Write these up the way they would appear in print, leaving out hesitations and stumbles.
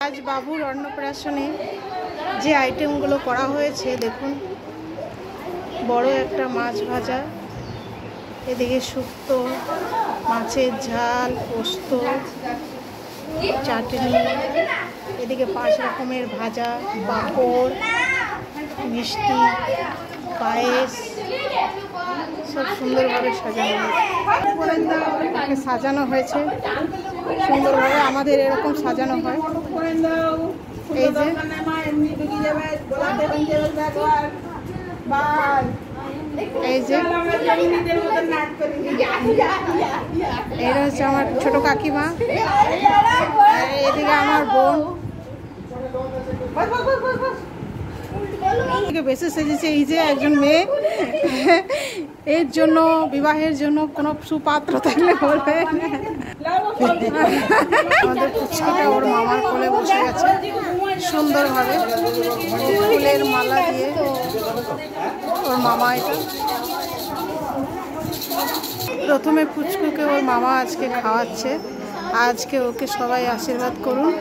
আজ বাবুর অন্নপ্রাশনে যে আইটেমগুলো করা হয়েছে দেখুন, বড় একটা মাছ ভাজা, এদিকে শুক্তো, মাছের ঝাল, পোস্ত, চাটনি, এদিকে 5 রকমের ভাজা, পাঁপড়, মিষ্টি, পায়েস, সব সুন্দরভাবে সাজানো হয়েছে। সুন্দরভাবে আমাদের এরকম সাজানো হয়। এই যে এটা হচ্ছে আমার ছোট কাকিমা, এদিকে আমার বোন। বেশি সেজেছে এই যে একজন মেয়ে, এর জন্য বিবাহের জন্য কোনো সুপাত্র থাকলে বলবে। আমাদের পুচকিটা ওর মামার কোলে বসে গেছে সুন্দরভাবে, ফুলের মালা দিয়ে ওর মামা। এটা প্রথমে পুচকুকে ওর মামা আজকে খাওয়াচ্ছে। আজকে ওকে সবাই আশীর্বাদ করুন,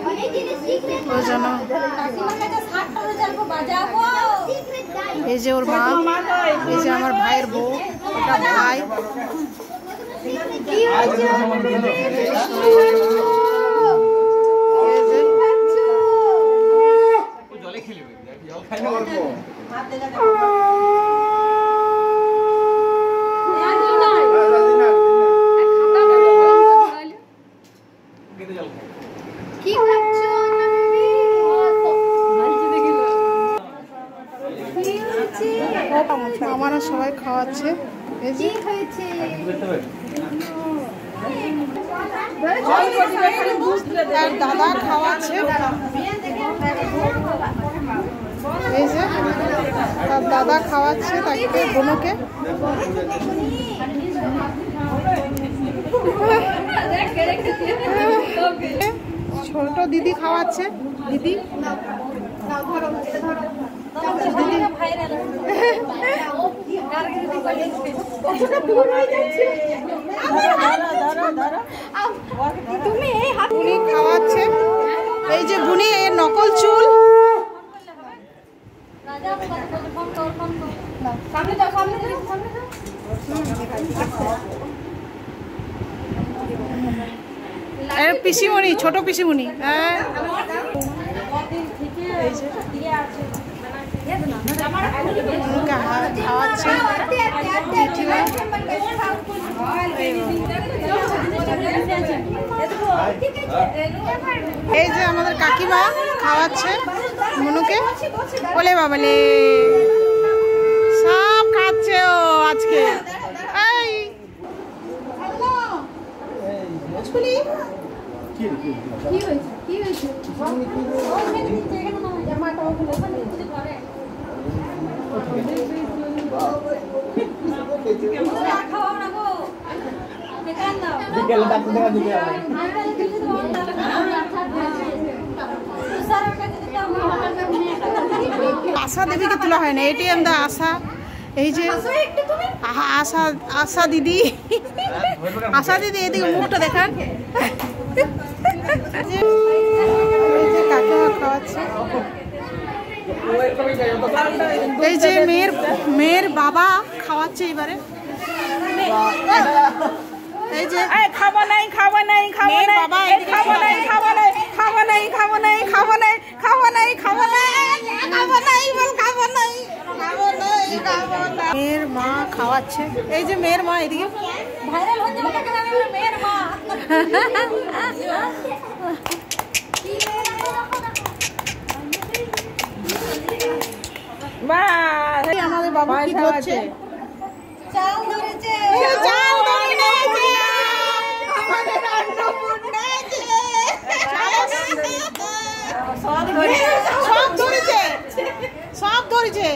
ও যেন। এই যে ওর মা, এই যে আমার ভাইয়ের বউ, ওটা ভাই। আমারও সবাই খাওয়াচ্ছে। দাদা খাওয়াচ্ছে, এই যে তার দাদা খাওয়াচ্ছে তাকে, বোনকে। ছোট দিদি খাওয়াচ্ছে, দিদি খাওয়াচ্ছে। এই যে বুনি, এর নকল চুল। পিসিমণি, ছোট পিসিমণি। হ্যাঁ, খাওয়াচ্ছে। এই যে আমাদের কাকিমা খাওয়াচ্ছে মনুকে। বলে বাবালে সব খাচ্ছে ও আজকে। আশা দেবীকে তোলা হয় না, এটিএম দা আশা। এই যে আশা, আশা দিদি, আশা দিদি এদিকে মুখটা দেখান। কাকিমা খাওয়াচ্ছে। এই যে মেয়ের বাবা খাওয়াচ্ছে এবারে। এই যে খাবো নাই, খাবো নাই, খাবো নাই, বাবা খাবো নাই, খাবো নাই, খাবো নাই, খাবো নাই, খাবো নাই, খাবো নাই, খাবো নাই, খাবো নাই, খাবো নাই, খাবো নাই, খাবো নাই। মেয়ের মা খাওয়াচ্ছে। এই যে মেয়ের মা এদিকে ভাইরাল হয়ে যাবে, মেয়ের মা। বাহ, আমাদের বাবা কি করছে? চাল ধরেছে, চাল ধরেছে, আমাদের অন্নপূর্ণা সব ধরেছে, সব ধরেছে, সব ধরেছে,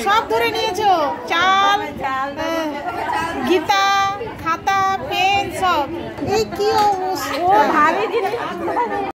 সব ধরে নিয়েছো। চাল, গীতা, খাতা, পেন, সব। এই কি অবস্থা!